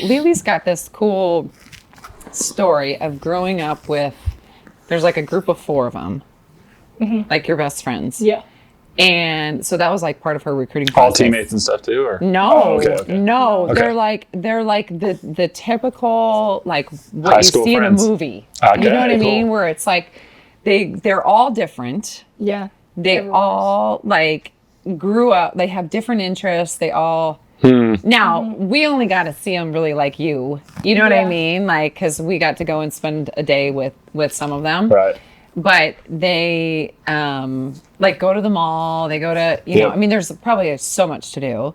LeeLee's got this cool story of growing up with, there's like a group of 4 of them, like your best friends. Yeah. And so that was like part of her recruiting All process. teammates and stuff too, or No, okay. no, Okay. they're like the typical like what High you school see friends. in a movie. Okay, You know what I cool. mean? Where it's like they're all different. Yeah. They Everyone's- all like grew up. They have different interests. They all. Now we only got to see them really like you. You know what I Yeah. mean? Like because we got to go and spend a day with some of them. right? But they like go to the mall. They go to you know. Yep. I mean, there's probably so much to do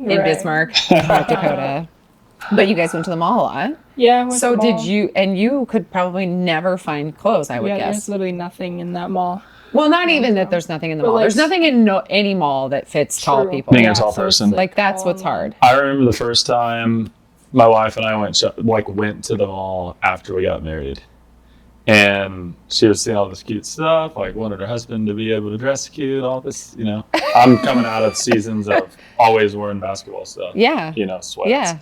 in Right. Bismarck, North Dakota. But you guys went to the mall a lot. Yeah. I went So to the did mall. you? And you could probably never find clothes. I would Yeah, guess. there's literally nothing in that mall. Well, not even that there's nothing in the But, mall. like, There's nothing in any mall that fits tall True. people. Being a tall so it's, person. Like that's all what's online. hard. I remember the first time my wife and I went to the mall after we got married, and she was seeing all this cute stuff. Like wanted her husband to be able to dress cute, all this. You know, I'm coming out of seasons of always wearing basketball stuff. Yeah. You know, sweats. Yeah.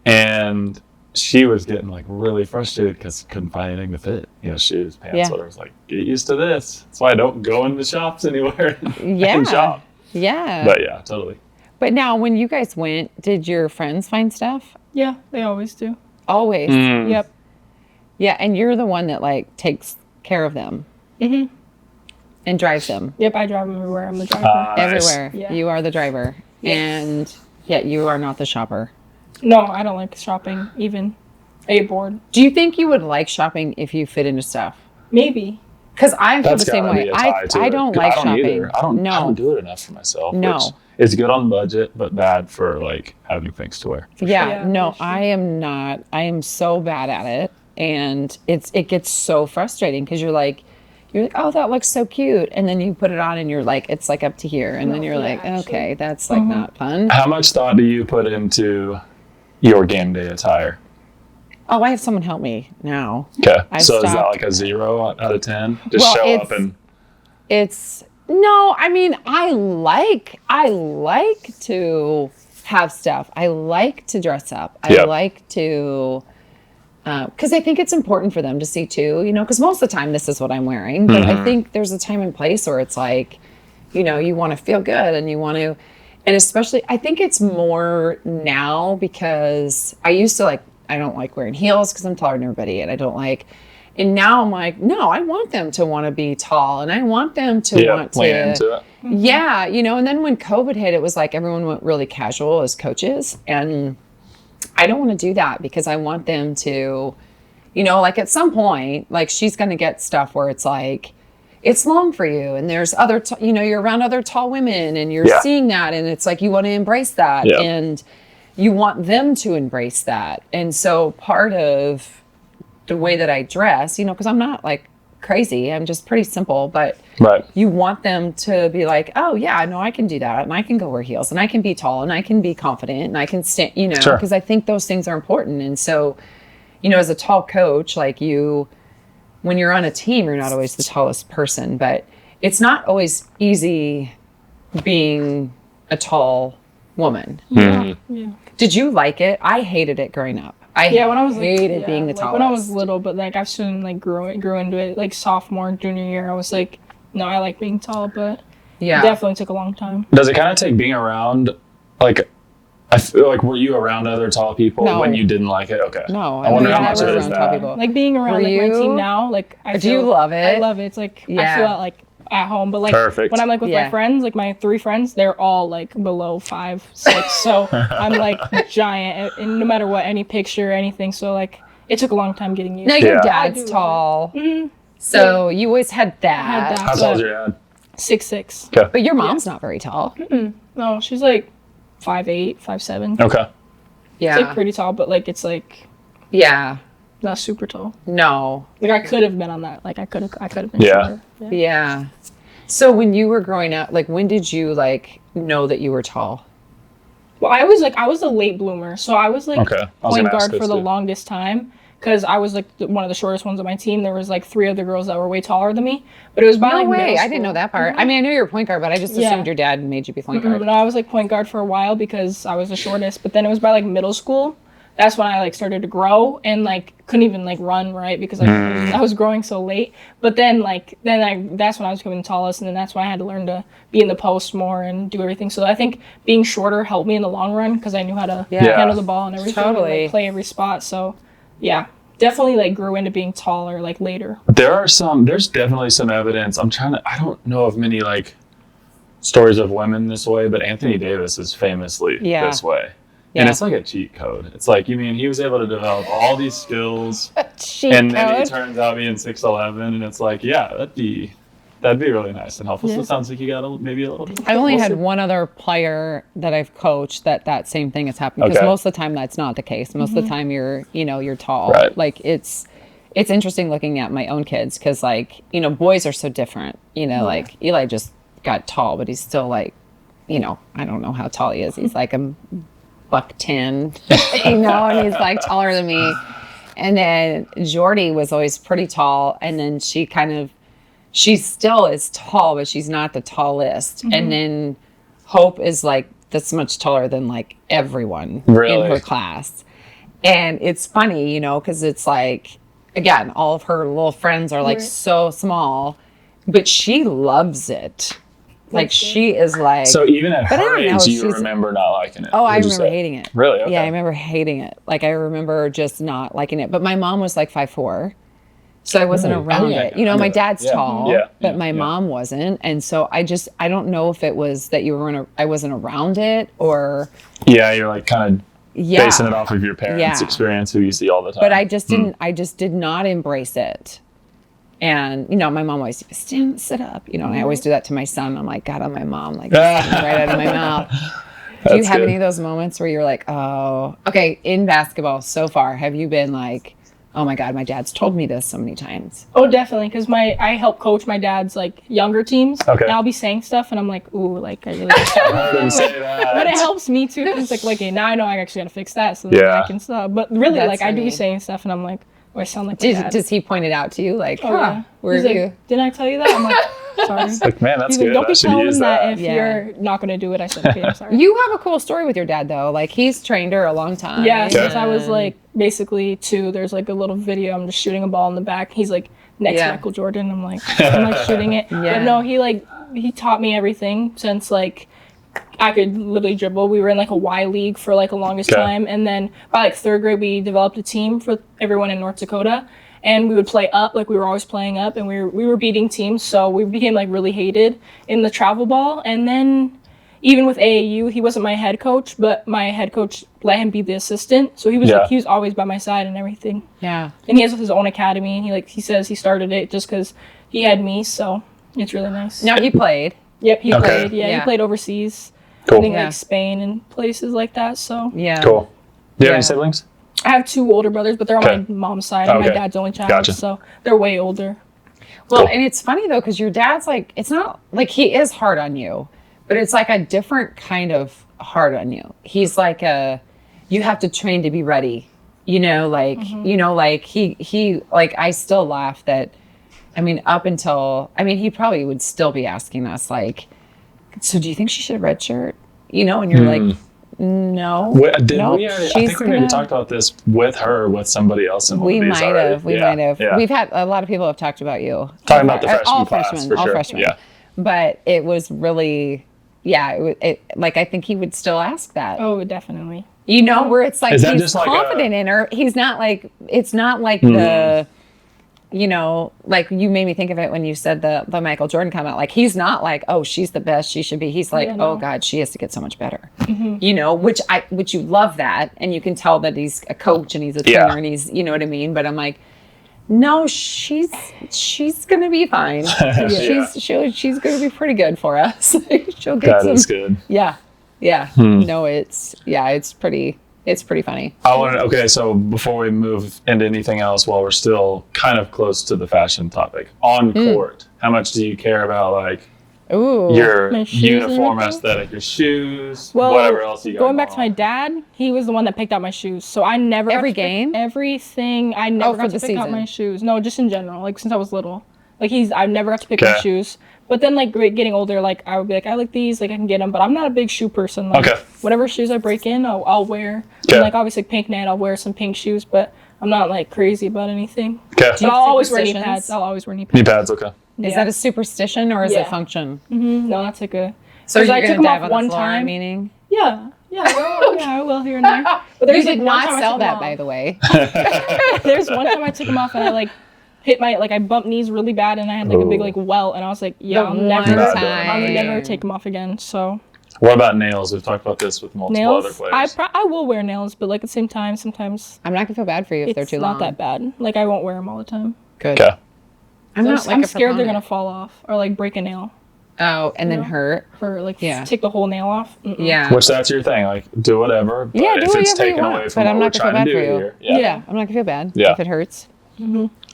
And she was getting like really frustrated because couldn't find anything to fit. You know, shoes, pants, Yeah. whatever. I was like, get used to this. That's why I don't go into shops anywhere. Yeah. and shop. Yeah. But yeah, totally. But now, when you guys went, did your friends find stuff? Yeah, they always do. Always. Yep. Yeah, and you're the one that like takes care of them. And drives them Yep, I drive them everywhere. I'm the driver. Nice. everywhere. Yeah. You are the driver, and yet you are not the shopper. No, I don't like shopping, even a board. Do you think you would like shopping if you fit into stuff? Maybe. Because I feel the That's same gotta way. be a tie to I it. don't 'Cause like I don't shopping. Either. I don't No. do it enough for myself. No. Which is good on budget, but bad for like having things to wear. Yeah, Yeah, no, for sure. I am not. I am so bad at it, and it gets so frustrating because you're like, oh, that looks so cute, and then you put it on, and you're like, it's like up to here, and then you're yeah, like, actually. okay, that's like not fun. How much thought do you put into your game day attire? Oh, I have someone help me now. Okay, I've so is that stopped. like a 0 out of 10? Just Well, show it's- up and It's no, I mean, I like to have stuff. I like to dress up. I Yep. like to, because I think it's important for them to see too, you know, because most of the time this is what I'm wearing, but I think there's a time and place where it's like, you know, you want to feel good and you want to, and especially, I think it's more now because I used to like, I don't like wearing heels because I'm taller than everybody and I don't like, and now I'm like, no, I want them to want to be tall and I want them to want lean to, into it. yeah, you know, and then when COVID hit, it was like everyone went really casual as coaches. And I don't want to do that because I want them to, you know, like at some point, like she's going to get stuff where it's like, it's long for you. And there's other, you know, you're around other tall women and you're Yeah. seeing that. And it's like, you want to embrace that. Yeah. And you want them to embrace that. And so part of the way that I dress, you know, because I'm not like crazy, I'm just pretty simple, but Right. you want them to be like, oh yeah, no, I can do that, and I can go wear heels, and I can be tall, and I can be confident, and I can stand, you know, Sure. because I think those things are important. And so, you know, as a tall coach, like you, when you're on a team, you're not always the tallest person, but it's not always easy being a tall woman. Yeah. Did you like it? I hated it growing up. Yeah, when I was hated being the tallest. When I was little, but like I've soon like grew into it. Like sophomore, junior year, I was like, no, I like being tall, but Yeah. it definitely took a long time. Does it kind of take being around, like, I feel like, were you around other tall people No. when you didn't like it? Okay. No, I wonder was how much of never it is around tall that. people. Like being around Were like my you? team now, like I Do you love it? I love it. It's like Yeah. I feel like at home, but like Perfect. when I'm like with Yeah. my friends, like my 3 friends, they're all like below 5, 6. So I'm like giant, and no matter what, any picture, anything. So like it took a long time getting used. Now to. your Yeah. I dad's do tall, Mm-hmm. so you always had that. I had that. How tall is your dad? 6'6". Okay. But your mom's not very tall. No, she's like 5'8", 5'7". Okay. Yeah. It's like pretty tall, but like it's like Yeah. not super tall. No. Like I could have been on that. Like I could have been. Yeah. shorter. Yeah. Yeah. So when you were growing up, like when did you like know that you were tall? Well, I was a late bloomer, so I was like Okay. I was point gonna ask guard for this the too. longest time because I was like one of the shortest ones on my team. There was like 3 other girls that were way taller than me, but it was by No like way. middle I didn't know school. that part. I mean, I knew you were point guard, but I just assumed your dad made you be point guard. No, I was like point guard for a while because I was the shortest, but then it was by like middle school. That's when I like started to grow and like couldn't even like run right because I was growing so late. But then that's when I was becoming the tallest, and then that's when I had to learn to be in the post more and do everything. So I think being shorter helped me in the long run because I knew how to handle the ball and everything, and, like, play every spot. So yeah, definitely like grew into being taller like later. There's definitely some evidence. I don't know of many like stories of women this way, but Anthony Davis is famously this way. Yeah. And it's like a cheat code. It's like, you mean he was able to develop all these skills, then he turns out being 6'11", and it's like, yeah, that'd be really nice and helpful. So it sounds like you got maybe a little bit. I've only had one other player that I've coached that same thing has happened, because most of the time that's not the case. Most of the time you're tall. Right. Like it's interesting looking at my own kids, because like, boys are so different. Like Eli just got tall, but he's still like, I don't know how tall he is. He's like a $110, and he's like taller than me. And then Jordy was always pretty tall, and then she still is tall, but she's not the tallest. And then Hope is like this much taller than like everyone in her class. And it's funny, because it's like, again, all of her little friends are like so small, but she loves it. Like she is like. So even at her age, you remember not liking it? Oh, I remember hating it. Really? Okay. Yeah, I remember hating it. Like I remember just not liking it. But my mom was like 5'4", so I wasn't around it. My dad's tall, but my mom wasn't, and so I don't know if it was that I wasn't around it, or. Yeah, you're like kind of. Basing it off of your parents' experience, who you see all the time. But I just did not embrace it. And, my mom always sit up, and I always do that to my son. I'm like, God, on my mom, like right out of my mouth. Do you have any of those moments where you're like, oh, okay, in basketball so far, have you been like, oh my God, my dad's told me this so many times? Oh, definitely. Because I help coach my dad's like younger teams. Okay. And I'll be saying stuff and I'm like, ooh, like I really heard him say that. But it helps me too. It's like, okay, now I know I actually got to fix that so that I can stop. But really, like I do be saying stuff and I'm like, oh, I sound like does he point it out to you? Like, where are you? Like, didn't I tell you that? I'm like, sorry. It's like, man, that's good. Don't be telling him that if you're not going to do it. I said, okay, I'm sorry. You have a cool story with your dad, though. Like, he's trained her a long time. Yeah, since I was like basically 2. There's like a little video. I'm just shooting a ball in the back. He's like, next Michael Jordan. I'm like shooting it. Yeah. But no, he taught me everything since like I could literally dribble. We were in like a Y league for like the longest time. And then by like 3rd grade, we developed a team for everyone in North Dakota. And we would play up, like we were always playing up, and we were beating teams. So we became like really hated in the travel ball. And then even with AAU, he wasn't my head coach, but my head coach let him be the assistant. So he was he was always by my side and everything. Yeah. And he has his own academy, and he says he started it just because he had me. So it's really nice. Now he played. Yep, he played. Yeah, he played overseas. Cool. I think like Spain and places like that. So cool. Do you have any siblings? I have 2 older brothers, but they're on my mom's side. And my dad's only child, so they're way older. Well, and it's funny though, because your dad's like, it's not like he is hard on you, but it's like a different kind of hard on you. He's like you have to train to be ready. Like he like I still laugh that. I mean, up until he probably would still be asking us like, so do you think she should redshirt? And you're like, no. I think we maybe talked about this with her, with somebody else in one of these already. We might have. Yeah. We've had a lot of people have talked about you. Talking about the freshman all class, freshmen, for all sure. freshmen. Yeah. But it was really, like I think he would still ask that. Oh, definitely. Where it's like he's confident in her. He's not like, it's not like the, like you made me think of it when you said the Michael Jordan comment. Like he's not like, oh, she's the best, she should be. He's like, oh God, she has to get so much better. Which you love that, and you can tell that he's a coach and he's a trainer and he's, you know what I mean. But I'm like, no, she's gonna be fine. She's gonna be pretty good for us. She'll get that is good. Yeah. No, it's pretty funny. So before we move into anything else, while we're still kind of close to the fashion topic, on court, how much do you care about like Ooh. your My shoes and uniform everything? aesthetic, your shoes, Well, whatever else you got. going back to my dad, he was the one that picked out my shoes. So I never Every got to pick game? everything. I never for got to the pick out season. my shoes. No, just in general. Like since I was little, like I never got to pick my Okay. shoes. But then like getting older, like I would be like, I like these, like I can get them. But I'm not a big shoe person. Like, Okay. whatever shoes I break in, I'll wear. Okay. And, like obviously pink night, I'll wear some pink shoes. But I'm not like crazy about anything. Okay. But I'll always wear knee superstitions? pads. I'll always wear knee Knee pads. pads, okay. Is that a superstition or is Yeah. it function? No, that's like a. So Because you're I gonna took them dive off on one the floor, time. meaning? Yeah, I will here and there. But You there's did like one not time I sell took 'em that, off. by the way. There's one time I took them off and I like hit I bumped knees really bad and I had like a big like welt and I was like, yeah, The I'm one never time. take them off again. So What about nails? We've talked about this with multiple other nails, players. I will wear nails, but like at the same time, sometimes I'm not gonna feel bad for you if they're it's too not long. that bad. Like I won't wear them all the time. Good. Okay. I'm not like I'm a scared they're gonna proponent. fall off or like break a nail Oh, and then hurt. or like Yeah. take the whole nail off. Yeah. Which that's your thing. Like, do whatever. But Yeah, do if it's whatever you taken want, away but from I'm what not we're gonna trying to feel do bad for here. you. Yeah. Yeah, I'm not gonna feel bad Yeah. if it hurts.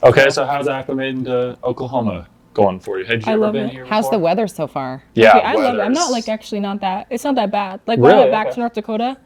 Okay, so how's acclimating to Oklahoma going for you? Had you I ever love been it. here before? How's the weather so far? Yeah, Okay, I love it. I'm not weather's- like actually not that. It's not that bad. Like when I Really? went back Okay. to North Dakota,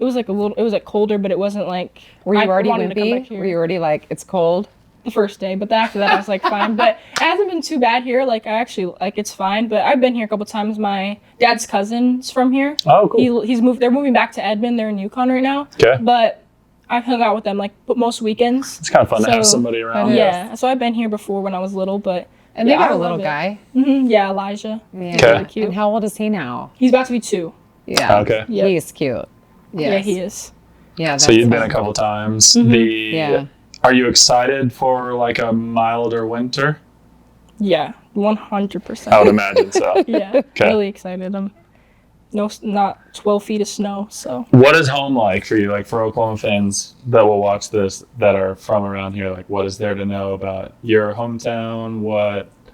it was like it was like colder, but it wasn't like. Were you I already wanted to come back wimpy? here Were you already like, it's cold? the first day, but then after that I was like fine. But it hasn't been too bad here. Like I actually like it's fine. But I've been here a couple times. My dad's cousin's from here. Oh, cool. He's moved. They're moving back to Edmond. They're in Yukon right now. Okay. But I've hung out with them like most weekends. It's kind of fun to have So, somebody around. Yeah. So I've been here before when I was little, but. And yeah, they got I a little love it. guy. Yeah, Elijah. Yeah. Okay. Really cute. And how old is he now? He's about to be 2. Yeah. Okay. Yep. He's cute. Yes. Yeah, he is. Yeah. So you've been fun. a couple times. Yeah. Are you excited for like a milder winter? Yeah, 100%. I would imagine so. Yeah, really excited. Not 12 feet of snow, so. What is home like for you? Like for Oklahoma fans that will watch this that are from around here, like what is there to know about your hometown?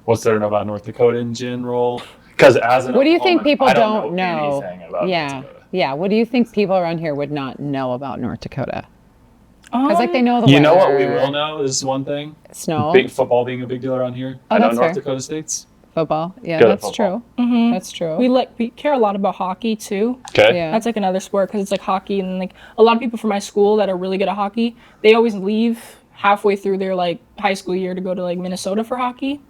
What's there to know about North Dakota in general? Because as an What do you think Oklahoman, people I don't know? anything about Yeah. North Dakota. Yeah. What do you think people around here would not know about North Dakota? Because like they know the You know what we weather, will know is one thing. Snow, Big football being a big deal around here. Oh, I know that's North fair. Dakota State's. football. Yeah, Good at that's football. true. That's true. We care a lot about hockey too. Okay. Yeah. That's like another sport because it's like hockey and like a lot of people from my school that are really good at hockey, they always leave halfway through their like high school year to go to like Minnesota for hockey.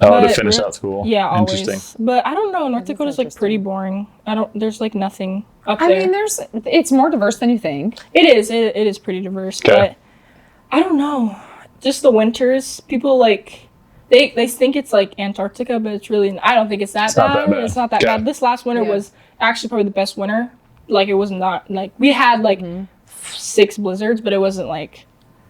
Oh, to But finish re- out school. Yeah, always. Interesting. But I don't know. North Dakota's like pretty interesting. boring. There's like nothing up I there. mean, it's more diverse than you think. It is pretty diverse, Okay. but I don't know. Just the winters, people like they think it's like Antarctica, but it's really I don't think it's that It's not bad. that bad. It's not that Okay. bad. This last winter Yeah. was actually probably the best winter. Like it was not like we had like 6 blizzards, but it wasn't like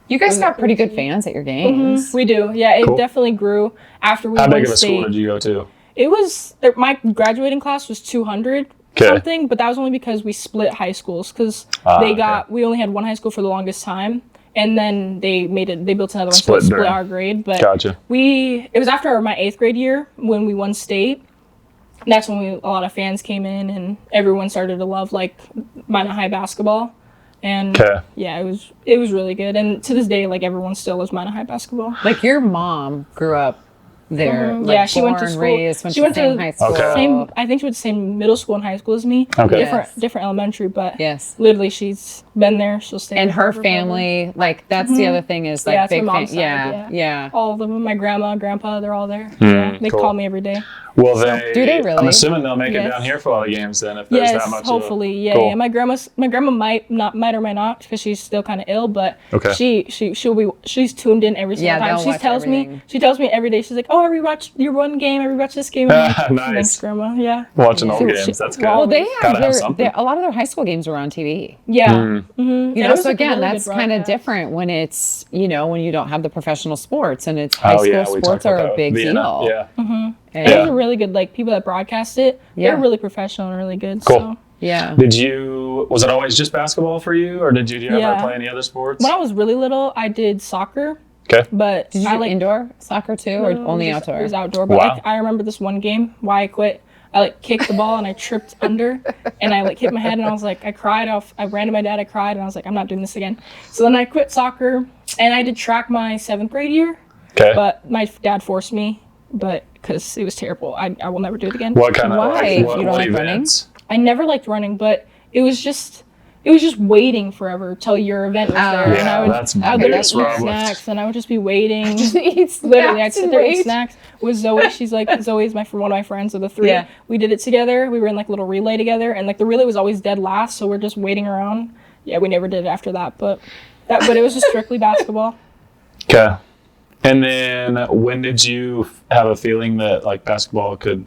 You guys got pretty good fans at your games. we do. Yeah, it Cool. definitely grew after we How won big of a school state. did you go to? It was my graduating class was 200 Okay. something, but that was only because we split high schools because okay. we only had one high school for the longest time, and then they built another one Split so split during- our grade. But Gotcha. it was after my 8th grade year when we won state. That's when a lot of fans came in and everyone started to love like Minot High basketball. And Okay. yeah, it was really good. And to this day, like everyone still loves Minot High basketball. Like your mom grew up there. Like, Yeah, she went to born, school. Raised, went She to went the same to high school. Okay. I think she went to the same middle school and high school as me. Okay. Different elementary, but Yes. literally she's been there. She'll stay. And there her forever. family, like that's the other thing is like Yeah, it's big my fan. mom's side, Yeah, yeah. All of them, my grandma, grandpa, they're all there. Yeah, they cool. call me every day. Well, they do they really? I'm assuming they'll make it Yes. down here for all the games then if there's Yes, that much. hopefully. Yeah, Cool. yeah. My grandma might or might not because she's still kind of ill, but Okay. she's tuned in every single Yeah, time. they'll She watch tells everything. me she tells me every day. She's like, "Oh, I rewatched your one game. I rewatched this game." I'm like, Nice. Thanks, grandma. Yeah. Watching all Yeah. games, that's good. Well, Well, they Gotta have have something. a lot of their high school games were on TV. Yeah. Mm. Mm-hmm. You And know, it was so like a again, really that's good kind of broadcast. different when it's when you don't have the professional sports and it's high Oh school yeah, we sports talked are about a that big with Vienna. deal. Yeah. And- It was a really good, like, people that broadcast it, Yeah. they're really professional and really good. Cool. So. Yeah. Was it always just basketball for you, or did you ever Yeah. play any other sports? When I was really little, I did soccer, Okay. but Did you I do like indoor soccer too, or only it was outdoor? It was outdoor, but Wow. like I remember this one game why I quit. I like kicked the ball and I tripped under, and I like hit my head and I was like I cried. I ran to my dad. I cried and I was like I'm not doing this again. So then I quit soccer and I did track my 7th grade year, Okay. but my dad forced me. But because it was terrible. I will never do it again. What kind of Why? like, You what, don't what like running? events? I never liked running, but it was just waiting forever till your event was there. Yeah, and I would that's my literally biggest eat problem. snacks, and I would just be waiting. Just eat snacks Literally, I'd sit and there and eat wait. snacks with Zoe. She's like, Zoe's one of my friends of the three. Yeah. We did it together. We were in like little relay together, and like the relay was always dead last, so we're just waiting around. Yeah, we never did it after that, but it was just strictly basketball. Okay. And then when did you have a feeling that like basketball could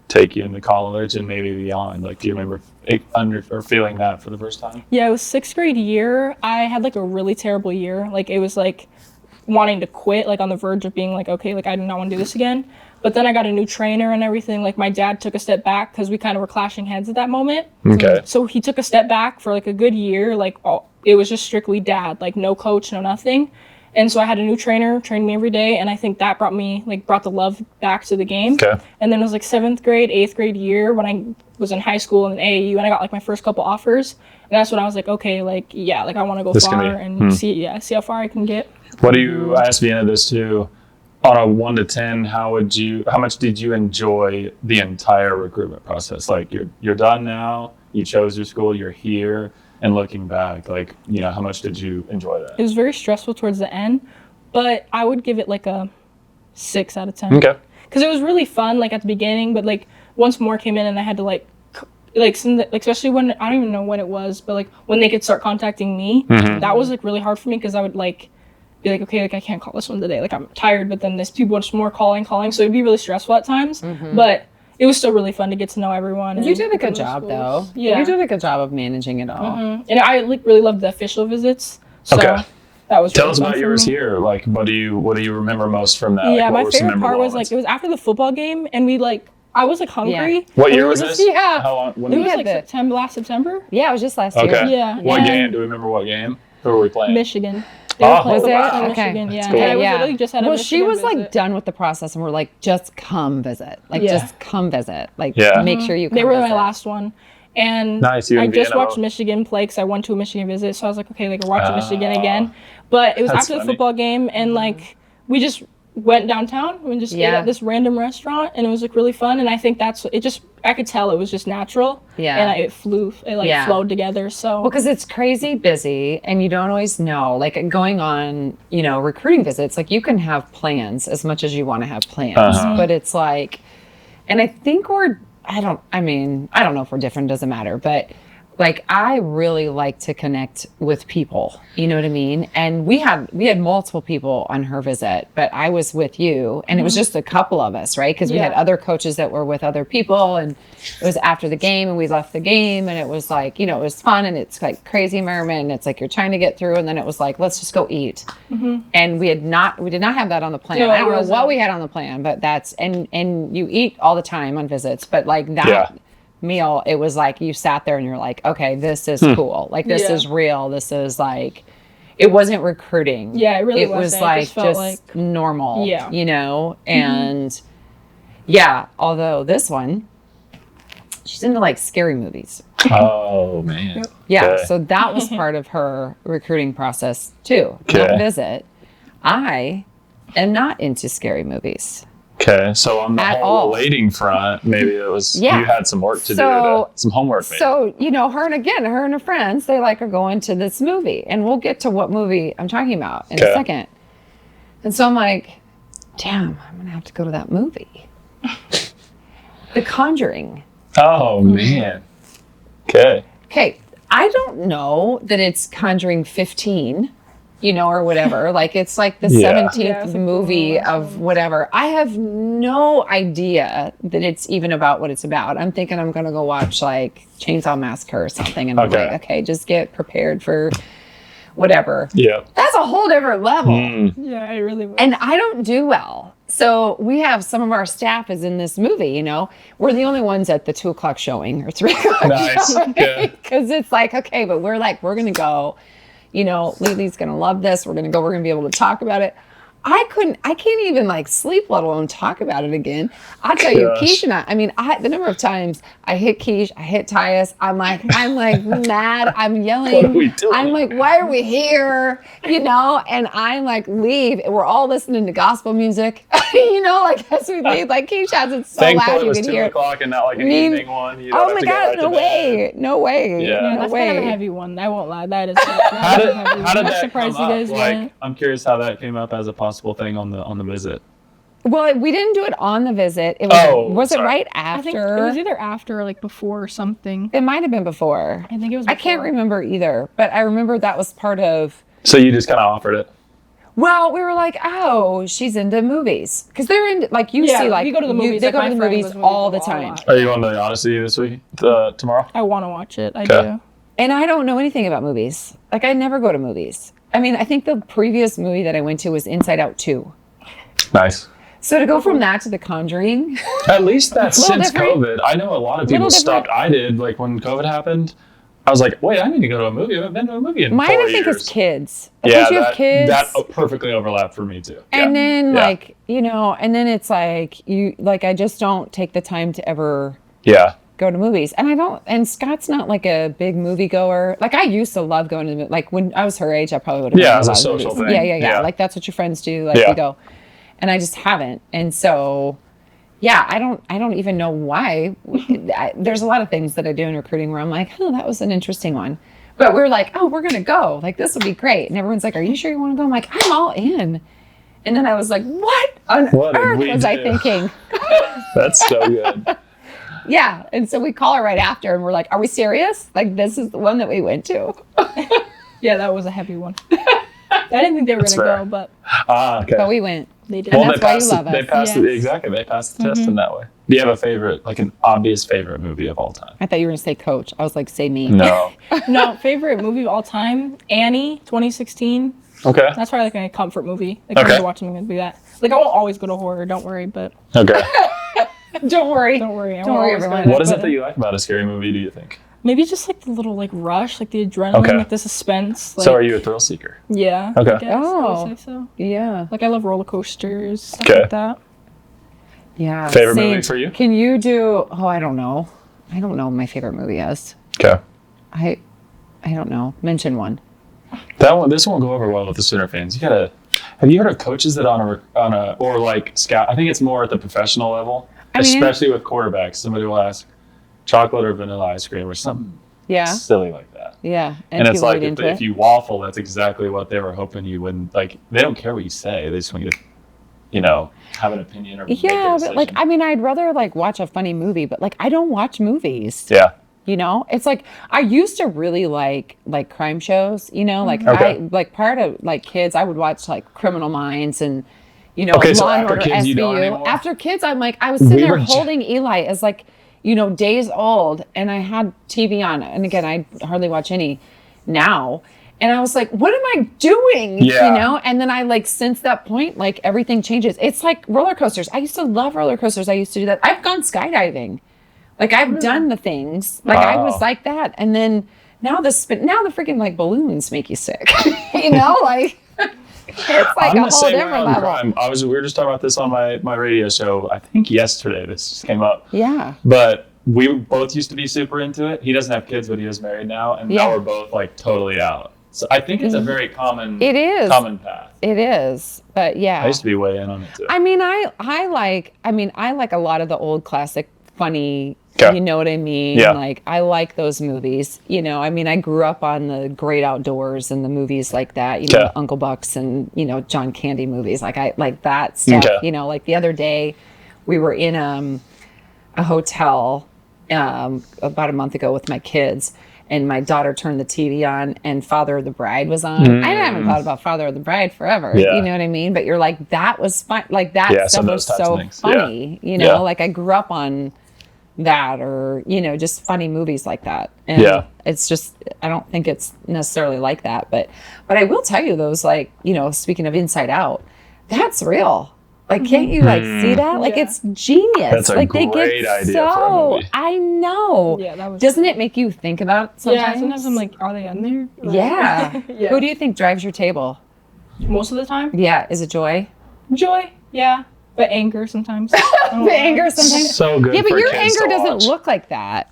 take you into college and maybe beyond? Like, do you remember feeling that for the first time? Yeah, it was 6th grade year. I had like a really terrible year. Like it was like wanting to quit, like on the verge of being like, okay, like I do not want to do this again. But then I got a new trainer and everything. Like my dad took a step back because we kind of were clashing heads at that moment. Okay. So he took a step back for like a good year. Like it was just strictly dad, like no coach, no nothing. And so I had a new trainer, trained me every day, and I think that brought the love back to the game. Okay. And then it was like 7th grade, 8th grade year when I was in high school in AAU, and I got like my first couple offers. And that's when I was like, okay, like, yeah, like I want to go far and see how far I can get. What do you, I asked Vienna this too, on a 1 to 10, how much did you enjoy the entire recruitment process? Like you're done now, you chose your school, you're here. And looking back, like, you know, how much did you enjoy that? It was very stressful towards the end, but I would give it like a 6 out of 10. Okay. Because it was really fun, like at the beginning, but like once more came in and I had to like especially when, I don't even know when it was, but like when they could start contacting me, that was like really hard for me because I would like be like, okay, like I can't call this one today. Like I'm tired, but then there's people just more calling. So it'd be really stressful at times, but it was still really fun to get to know everyone. You did a good job, though. Yeah. You did a good job of managing it all. And I like really loved the official visits. So Okay. that was Tell really us fun about for yours me. here. Like, what do you remember most from that? Yeah, Like, what my were some favorite part memorable was like moments? it was after the football game, and I was like hungry. What and year we was were this? just- Yeah. How long? When It was was had like the- last September. Yeah, it was just last Okay. year. Yeah. What and game? Do we remember what game? Who were we playing? Michigan. Oh, playing was it? football in Okay. Michigan. Yeah. That's cool. And I was Yeah. literally just had a Well, she Michigan was like visit. done with the process, and we're like, just come visit. Like, Yeah. just come visit. Like, Yeah. make sure you come They were visit. my last one. And Nice, you I and just Vienna watched both. Michigan play because I went to a Michigan visit. So I was like, okay, like we're watching Michigan again. But it was That's after the funny. football game, and like we just went downtown and just ate Yeah. at this random restaurant, and it was like really fun. And I think I could tell it was just natural. Yeah. And it Yeah. flowed together. So Well, because it's crazy busy and you don't always know, like going on, recruiting visits, like you can have plans as much as you want to have plans, but it's like, and I think I don't know if we're different, doesn't matter, but like I really like to connect with people, you know what I mean? And we had multiple people on her visit, but I was with you and it was just a couple of us, right? Because we had other coaches that were with other people, and it was after the game and we left the game, and it was like, it was fun, and it's like crazy environment, and it's like you're trying to get through, and then it was like, let's just go eat. And we did not have that on the plan. No, I don't it know wasn't. what we had on the plan, but that's, and you eat all the time on visits, but like that Yeah. meal, it was like you sat there and you're like, okay, this is cool. Like this Yeah. is real. This is like, it wasn't recruiting. Yeah, it really was wasn't. It like just felt like- normal. Yeah. And yeah, although this one, she's into like scary movies. Oh man. Yeah, Okay. so that was part of her recruiting process too. Okay. That visit. I am not into scary movies. Okay, so on the At whole all. relating front, maybe it was Yeah. you had some work to So- do, some homework. Maybe. So, her and her friends, they like are going to this movie. And we'll get to what movie I'm talking about in a Okay. second. And so I'm like, damn, I'm going to have to go to that movie. The Conjuring. Oh man. Okay. Okay, I don't know that it's Conjuring 15, or whatever. Like, it's like the Yeah. 17th Yeah, it's like movie the of whatever. I have no idea that it's even about what it's about. I'm thinking I'm going to go watch, like, Chainsaw Massacre or something. And I'm Okay. like, okay, just get prepared for whatever. Yeah. That's a whole different level. yeah, it really was. And I don't do well. So we have some of our staff is in this movie, We're the only ones at the 2:00 showing or 3:00 Nice. showing. Yeah. Because it's like, okay, but we're going to go, LeeLee's going to love this. We're going to go, we're going to be able to talk about it. I can't even like sleep, let alone talk about it again. I'll tell you, Keish and I mean, the number of times I hit Keish, I hit Tyus, I'm like mad, I'm yelling. What are we doing? I'm like, why are we here? You know, and I'm like, leave. We're all listening to gospel music, you know, like as we leave, like Keish has it so Thankfully loud it you was can 2 hear. o'clock and not like an evening one. You don't Oh have my to go God, right to bed. no way. Yeah. No That's way. kind of a heavy one. I won't lie. That is. How did I'm that come surprised you up? guys Like, went. I'm curious how that came up as a possible thing on the visit. Well, we didn't do it on the visit. It was it sorry. right I think after? it was either after or like before or something. It might have been before. I think it was. I can't before. remember either, but I remember that was part of. So you just kind of offered it. Well, we were like, oh, she's into movies because they're into like you see like we go to the movies. they like, go my to the friend movies goes to all the a time, lot. Are you going to the Odyssey this week? Tomorrow? I want to watch it. I Okay. do. and I don't know anything about movies. Like I never go to movies. I mean, I think the previous movie that I went to was Inside Out 2. Nice. So to go from that to The Conjuring, At least that's Little since different. COVID. I know a lot of people Little stopped. different. I did, like when COVID happened. I was like, wait, I need to go to a movie. I haven't been to a movie in mine 4 I think years. is kids. Yeah, Don't you have kids? that perfectly overlapped for me too. And Yeah. then Yeah. like, you know, and then it's like you like I just don't take the time to ever Yeah. go to movies. And Scott's not like a big movie goer. Like I used to love going to the like when I was her age, I probably would have Yeah, gone to as a lot of social movies. thing. Yeah. Yeah. Like that's what your friends do. Like Yeah. we go. And I just haven't. And so yeah, I don't even know why. There's a lot of things that I do in recruiting where I'm like, oh, that was an interesting one. But we're like, oh, we're going to go. Like, this will be great. And everyone's like, are you sure you want to go? I'm like, I'm all in. And then I was like, what on What did earth we was I do? thinking? That's so good. Yeah. And so we call her right after and we're like, are we serious? Like, this is the one that we went to. Yeah, that was a heavy one. I didn't think they were That's gonna fair. go, but Okay. But we went. they did. Well, Well, that's why you love They us. passed Yes. it exactly. They passed the test in that way. Do you have a favorite, like an obvious favorite movie of all time? I thought you were going to say Coach. I was like, say me. No. No, favorite movie of all time, Annie, 2016. Okay. That's probably like a comfort movie. Like when Okay. you're watching, I'm gonna be that. Like I won't always go to horror. Don't worry, but Okay. Don't worry. don't worry. I Don't won't worry, always go everyone. to What is it but- that you like about a scary movie? Do you think? Maybe just like the little like rush, like the adrenaline, Okay. like the suspense. Like, So are you a thrill seeker? Yeah. Okay. I guess, I Oh. would say so. Yeah. Like I love roller coasters, stuff Okay. like that. Yeah. Favorite movie for you? Can you do, oh, I don't know. I don't know what my favorite movie is. Okay. I don't know. Mention one. This won't go over well with the Sooner fans. You gotta. Have you heard of coaches that on a or like scout? I think it's more at the professional level, I mean- especially with quarterbacks. Somebody will ask, chocolate or vanilla ice cream or something Yeah. silly like that. Yeah. And it's people like read into if you waffle, that's exactly what they were hoping you wouldn't. Like they don't care what you say. They just want you to, have an opinion or make a Yeah, but like, decision. I mean, I'd rather like watch a funny movie, but like, I don't watch movies. Yeah. You know, it's like I used to really like crime shows. You know, like Okay. I like part of like kids, I would watch like Criminal Minds and Okay, so Law and after Order kids, you don't SVU. anymore? After kids, I'm like I was sitting We there were holding Eli as like days old, and I had TV on, and again I hardly watch any now. And I was like, what am I doing? Yeah. And then I like, since that point, like everything changes. It's like roller coasters. I used to love roller coasters. I used to do that. I've gone skydiving. Like I've done the things. Like I was Wow. like that. And then now the freaking like balloons make you sick. Like it's like I'm a the whole same way different on level. crime. We were just talking about this on my radio show. I think yesterday this just came up. Yeah. But we both used to be super into it. He doesn't have kids, but he is married now, and Yeah. now we're both like totally out. So I think it's a very common It is. common path. It is. But yeah. I used to be way in on it too. I mean, I like a lot of the old classic funny, Okay. you know what I mean? Yeah. Like I like those movies. I mean, I grew up on the Great Outdoors and the movies like that, Okay. the Uncle Bucks and, John Candy movies. Like I like that stuff. Okay. Like the other day we were in a hotel about a month ago with my kids. And my daughter turned the TV on and Father of the Bride was on. I haven't thought about Father of the Bride forever. Yeah. You know what I mean? But you're like, that was fun. Like that Yeah, stuff some of was those types of so things. funny. Yeah. Like I grew up on that or, just funny movies like that. And Yeah. it's just, I don't think it's necessarily like that. But I will tell you those, like, speaking of Inside Out, that's real. Like, can't you like see that? Like, Yeah. it's genius. That's a like they great get idea for a movie. I know. Yeah, that was. Doesn't it make you think about sometimes? Yeah, sometimes I'm like, are they on there? Like- Yeah. Yeah. Who do you think drives your table? most of the time. Yeah. Is it joy? Joy, yeah, but anger sometimes. But anger sometimes. So good. Yeah, but for your kids anger to doesn't watch. look like that.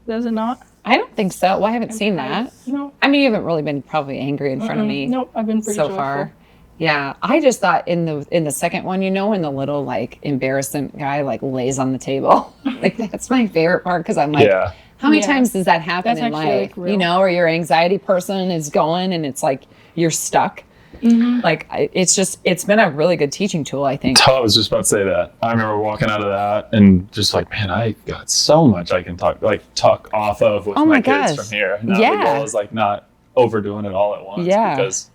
Does it not? I don't think so. Well, I haven't seen that. No. I mean, you haven't really been probably angry in front of me. Nope, I've been pretty so joyful. far. Yeah, I just thought in the second one, when the little like embarrassing guy like lays on the table, like that's my favorite part because I'm like, Yeah. how many Yeah. times does that happen That's in actually, life? like, real. Or your anxiety person is going and it's like you're stuck. Like it's been a really good teaching tool, I think. I was just about to say that. I remember walking out of that and just like, man, I got so much I can talk off of with my kids from here. Now the goal is like not overdoing it all at once. Yeah. Because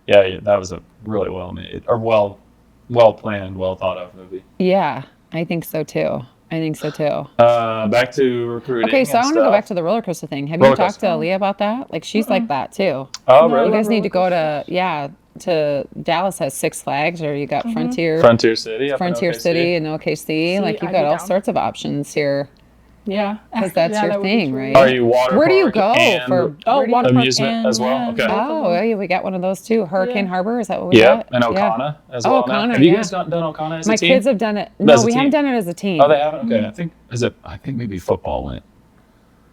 that was a really well made or well planned, well thought of movie. Yeah, I think so too. Back to recruiting. Okay, so I want to go back to the roller coaster thing. Have you talked to Aaliyah about that? Like she's like that too. Oh, No, really? You guys need to go roller to Dallas has Six Flags, or you got Frontier City. Up in Frontier OKC. City and OKC. Like you've I'd got be all down. sorts of options here Yeah, because that's Yeah, your that would be thing, true. right? Are you water Where do you park go and for? Oh, where do you- water park amusement and, as well? yeah, Okay. Oh, yeah, we got one of those too. Hurricane Yeah. Harbor, is that what we Yep, got? and Yeah. Okana as Oh, well. now. Okana, Have you yeah. guys done Okana as My a team? kids have done it. As No, a we haven't team. done it as a team. Oh, they haven't. Okay, I think maybe football went.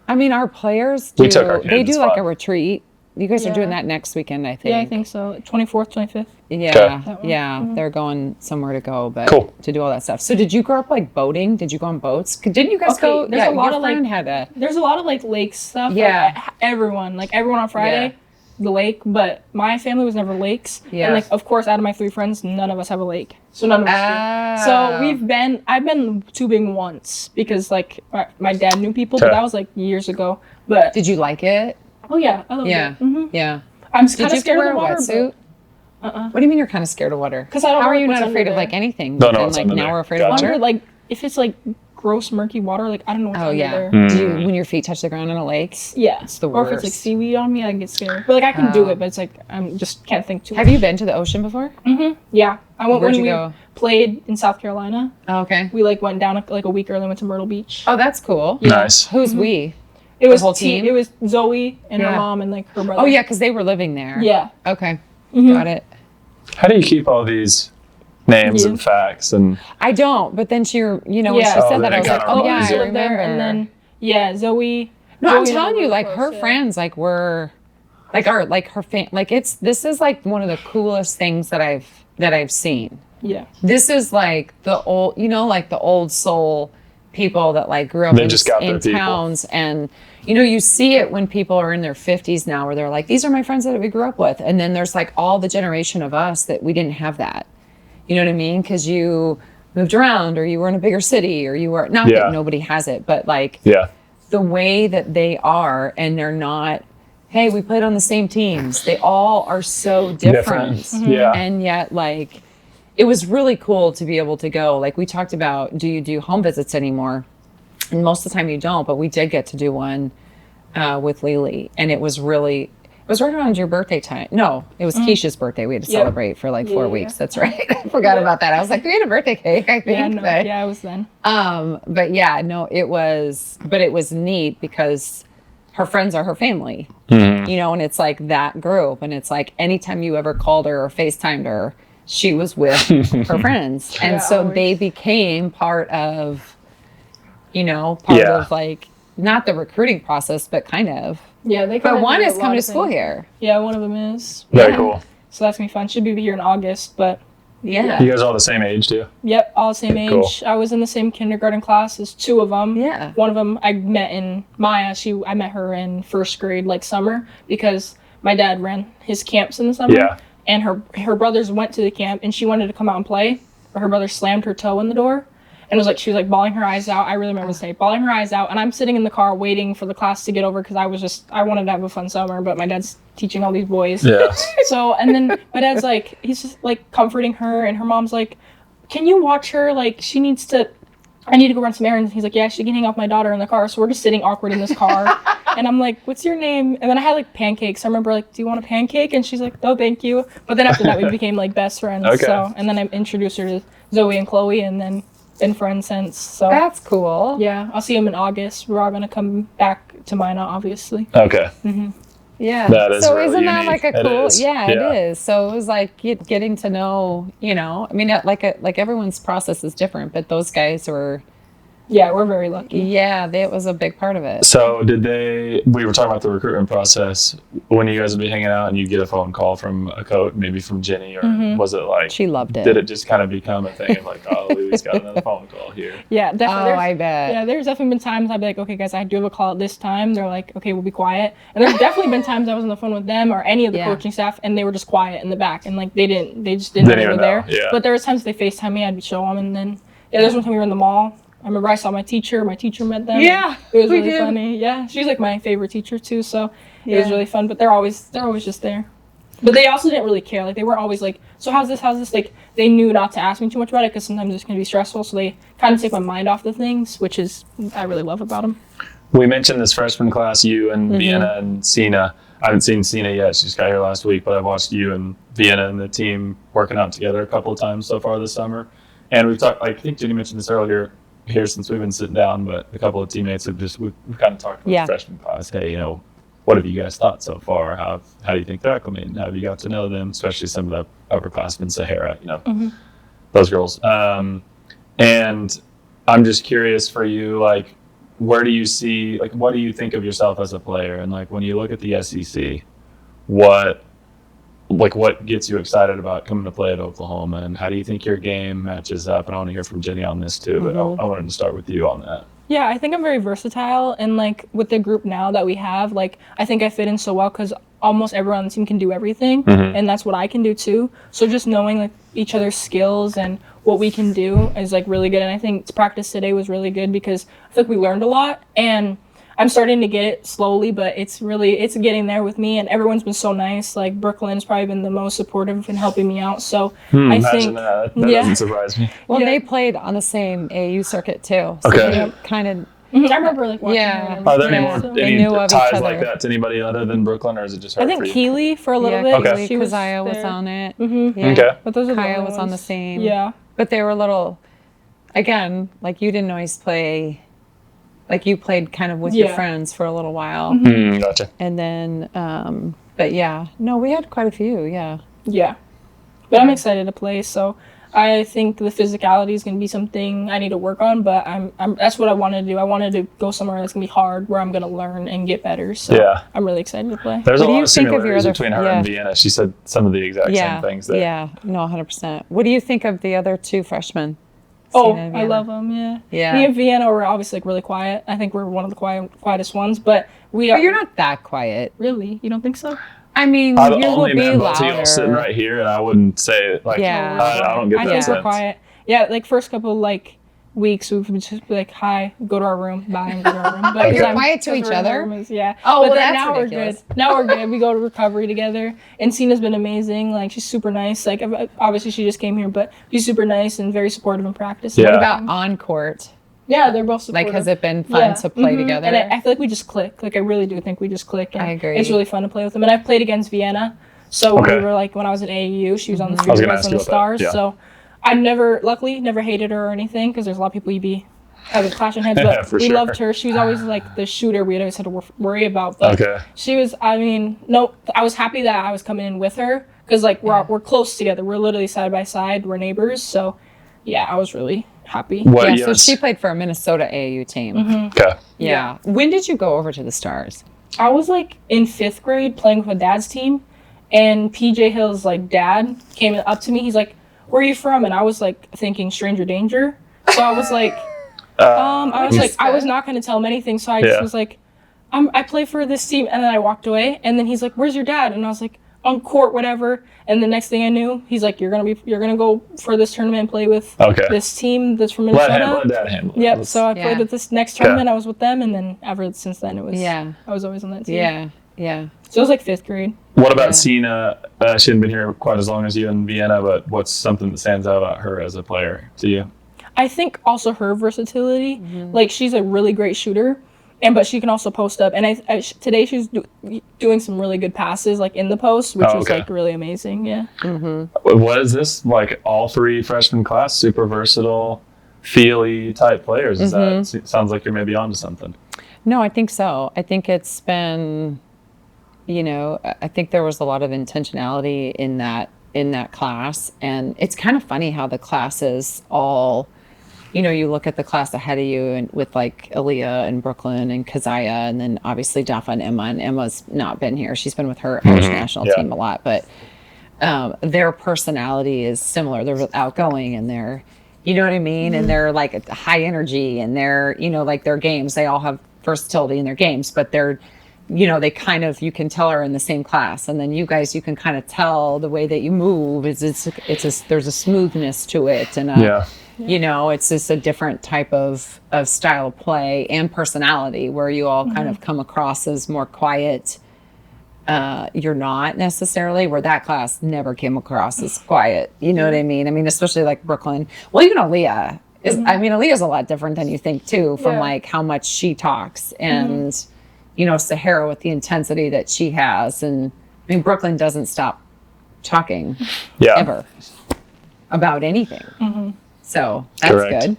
I mean, our players do. We took our kids, They do it's like fun. a retreat. You guys are doing Yeah. that next weekend, I think. Yeah, I think so. 24th, 25th. Yeah, Okay. yeah, they're going somewhere to go, but Cool. to do all that stuff. So, did you grow up like boating? Did you go on boats? Didn't you guys Okay, go? there's a lot your of, like- friend had a. There's a lot of like lake stuff. Yeah. Like, everyone on Friday, the lake. But my family was never lakes. Yeah. And like, of course, out of my 3 friends, none of us have a lake. So none of us do. So I've been tubing once because like my dad knew people, but Okay. that was like years ago. But Did you like it? oh yeah, I love Yeah, it. Mm-hmm. yeah. I'm Did kind you of scared wear of a the water. wetsuit? But, What do you mean you're kind of scared of water? 'Cause I don't How know are you what's not under afraid of there. like anything? Don't know and what's like under now there. we're afraid Gotcha. of water. wonder like if it's like gross murky water, like I don't know what's Oh under yeah. there. Do you, when your feet touch the ground in a lake? Yeah. It's the Or if it's like worst. seaweed on me, I get scared. But like I can do it, but it's like I'm just can't think too much. Have you been to the ocean before? Yeah. I went Where'd when you we go? played in South Carolina. Oh, okay. We like went down like a week early, went to Myrtle Beach. Oh, that's cool. Nice. Who's we? It was whole team? It was Zoe and Yeah. her mom and like her brother. Oh yeah, because they were living there. Yeah. Okay. Got it. How do you keep all these names Yeah. and facts and? I don't, but then when she Yeah. said that, I was then like, it oh kinda yeah, reminds I you. lived there, remember. and then Zoe. No, Zoe I'm and telling I you, were like close, her yeah. friends, like were, like our, like her fan, like this is like one of the coolest things that I've seen. Yeah. This is like the old, like the old soul people that like grew up They just got in their people. towns, and you see it when people are in their 50s now, where they're like, these are my friends that we grew up with, and then there's like all the generation of us that we didn't have that. You know what I mean? Because you moved around, or you were in a bigger city, or you were not Yeah. that nobody has it, but like Yeah. the way that they are, and they're not, hey, we played on the same teams. They all are so different. Yeah. And yet, like, it was really cool to be able to go. Like, we talked about, do you do home visits anymore? And most of the time you don't, but we did get to do one with LeeLee. And it was right around your birthday time. No, it was Keisha's birthday. We had to Yep. celebrate for like 4 Yeah. weeks. That's right. I forgot about that. I was like, we had a birthday cake, I think. Yeah, no, but- yeah, it was then. but yeah, no, it was neat because her friends are her family, and it's like that group. And it's like anytime you ever called her or FaceTimed her, she was with her friends. And Yeah, so always. they became part of, Yeah. of like, not the recruiting process, but kind of. Yeah, they. But kinda one do a is lot coming to of school things. here. Yeah, one of them is. Very Yeah. cool. So that's gonna be fun. Should be here in August, but Yeah. You guys are all the same age too? yep, all the same age. Cool. I was in the same kindergarten class as 2 of them. Yeah. One of them I met in Maya. I met her in first grade, like summer, because my dad ran his camps in the summer. Yeah. And her brothers went to the camp, and she wanted to come out and play, but her brother slammed her toe in the door, and she was like bawling her eyes out. I really remember the day, bawling her eyes out, and I'm sitting in the car waiting for the class to get over because I wanted to have a fun summer, but my dad's teaching all these boys. Yeah. So, and then my dad's like, he's just like comforting her, and her mom's like, can you watch her? Like, I need to go run some errands. He's like, yeah, she can hang out with my daughter in the car. So we're just sitting awkward in this car. And I'm like, what's your name? And then I had like pancakes. I remember like, do you want a pancake? And she's like, no, thank you. But then after that, we became like best friends. Okay. So, and then I introduced her to Zoe and Chloe, and then been friends since. So That's cool. yeah, I'll see him in August. We're all going to come back to Minot, obviously. Okay. Yeah. That is so really isn't that unique. like a It cool? is. Yeah, Yeah. it is. So it was like getting to know, I mean, like everyone's process is different, but those guys were, Yeah, we're very lucky. yeah, it was a big part of it. So we were talking about the recruitment process when you guys would be hanging out and you get a phone call from a coach, maybe from Jenny, or was it like, She loved it. did it just kind of become a thing of like, oh, LeeLee's got another phone call here? Yeah, definitely. Oh, I bet. Yeah, there's definitely been times I'd be like, okay, guys, I do have a call at this time. They're like, okay, we'll be quiet. And there's definitely been times I was on the phone with them or any of the Yeah. coaching staff, and they were just quiet in the back, and like they just didn't know they were there. Yeah. But there was times they FaceTime me, I'd show them, and then there's one time we were in the mall. I remember I saw my teacher met them. Yeah, it was we really did. funny. Yeah, she's like my favorite teacher too, so it was really fun. But they're always just there. But they also didn't really care. Like they were always like, so how's this? Like they knew not to ask me too much about it because sometimes it's gonna be stressful. So they kind of take my mind off the things, which is I really love about them. We mentioned this freshman class, you and Vienna and Sina. I haven't seen Sina yet. She just got here last week, but I watched you and Vienna and the team working out together a couple of times so far this summer. And we've talked, I think Jenny mentioned this earlier here since we've been sitting down, but a couple of teammates have we've kind of talked about the freshman class. Hey, what have you guys thought so far? How do you think they're acclimating? How have you got to know them, especially some of the upperclassmen, Sahara, those girls. And I'm just curious for you, like, where do you see, like, what do you think of yourself as a player? And like, when you look at the SEC, what gets you excited about coming to play at Oklahoma, and how do you think your game matches up? And I want to hear from Jenny on this too, but I wanted to start with you on that. Yeah, I think I'm very versatile, and like with the group now that we have, like I think I fit in so well because almost everyone on the team can do everything, and that's what I can do too. So just knowing like each other's skills and what we can do is like really good. And I think practice today was really good because I feel like we learned a lot, and I'm starting to get it slowly, but it's getting there with me, and everyone's been so nice. Like Brooklyn's probably been the most supportive in helping me out. So I think that doesn't surprise me. Well, they played on the same AU circuit too. So Okay. they kind of, I remember like watching Yeah. her. Are there They any knew of each ties other. like that to anybody other than Brooklyn, or is it just her? I think for you? Keely for a little yeah, bit. Okay. She was Kaya was there. on it. Mm-hmm. Okay. But those are the Kaya only was on the ones. same. Yeah. But they were a little, again, like you didn't always play, like you played kind of with your friends for a little while. Gotcha. And then, but yeah, no, we had quite a few, yeah. Yeah. But I'm excited to play, so I think the physicality is going to be something I need to work on, but I'm that's what I wanted to do. I wanted to go somewhere that's going to be hard, where I'm going to learn and get better. So I'm really excited to play. There's What a do lot you of think of your similarities other- between her yeah. and Vienna. She said some of the exact same things there. Yeah, no, 100%. What do you think of the other two freshmen? Oh, Sina and I Vienna? love them, yeah. Yeah. Me and Vienna were obviously like really quiet. I think we're one of the quietest ones, but we are. But you're not that quiet. Really? You don't think so? I mean, I've you will only be met both of y'all louder. sitting right here, and I wouldn't say like Yeah. I don't get I that think sense. we're quiet. Yeah, like first couple like weeks we would just be like, hi, go to our room, bye, and go to our room. But You're 'cause quiet to 'cause each we're in the other? rooms, yeah. Oh, but well, then that's now ridiculous. we're good. Now we're good. We go to recovery together. And Sina's been amazing. Like she's super nice. Like obviously she just came here, but she's super nice and very supportive in practice. Yeah. What about on court? Yeah, they're both supportive. Like, has it been fun to play together? And I feel like we just click. Like I really do think we just click. And I agree. It's really fun to play with them. And I've played against Vienna. So we were like, when I was at AAU, she was on the I was gonna Speedways ask and you the about that, Stars. yeah. So I luckily never hated her or anything, because there's a lot of people you'd be having clashing heads. But For we sure. loved her. She was always like the shooter we always had to worry about. But Okay. she was, I was happy that I was coming in with her, because like we're close together. We're literally side by side. We're neighbors. So yeah, I was really happy. What Yeah, years? so she played for a Minnesota AAU team. Okay. Yeah. When did you go over to the Stars? I was like in 5th grade playing with my dad's team, and PJ Hill's like dad came up to me. He's like, "Where are you from?" And I was like thinking stranger danger. So I was like, I was not going to tell him anything. So I just was like, I play for this team. And then I walked away, and then he's like, "Where's your dad?" And I was like, "On court, whatever." And the next thing I knew, he's like, you're gonna go for this tournament and play with this team that's from Minnesota. Let Dad handle it. Yep. So I played at this next tournament. I was with them, and then ever since then it was. Yeah. I was always on that team. Yeah. Yeah. So it was like 5th grade. What about Sina? She hadn't been here quite as long as you in Vienna, but what's something that stands out about her as a player to you? I think also her versatility. Like she's a really great shooter, but she can also post up. And today she's doing some really good passes like in the post, which was like really amazing. Yeah. What is this, like all 3 freshman class, super versatile, feely type players? Is that sounds like you're maybe onto something? No, I think so. I think it's been I think there was a lot of intentionality in that class, and it's kind of funny how the classes all, you look at the class ahead of you and with like Aaliyah and Brooklyn and Keziah, and then obviously Dafa and Emma's not been here. She's been with her Irish national team a lot, but their personality is similar. They're outgoing and they're, you know what I mean? And they're like high energy, and they're, like their games, they all have versatility in their games, but they're, they kind of, you can tell are in the same class. And then you guys, you can kind of tell the way that you move there's a smoothness to it. And, it's just a different type of style of play and personality where you all kind of come across as more quiet. You're not necessarily, where that class never came across as quiet. You know what I mean? I mean, especially like Brooklyn. Well, even Aaliyah is, Aaliyah's a lot different than you think too, from like how much she talks, and, Sahara with the intensity that she has. And Brooklyn doesn't stop talking ever about anything. So that's good.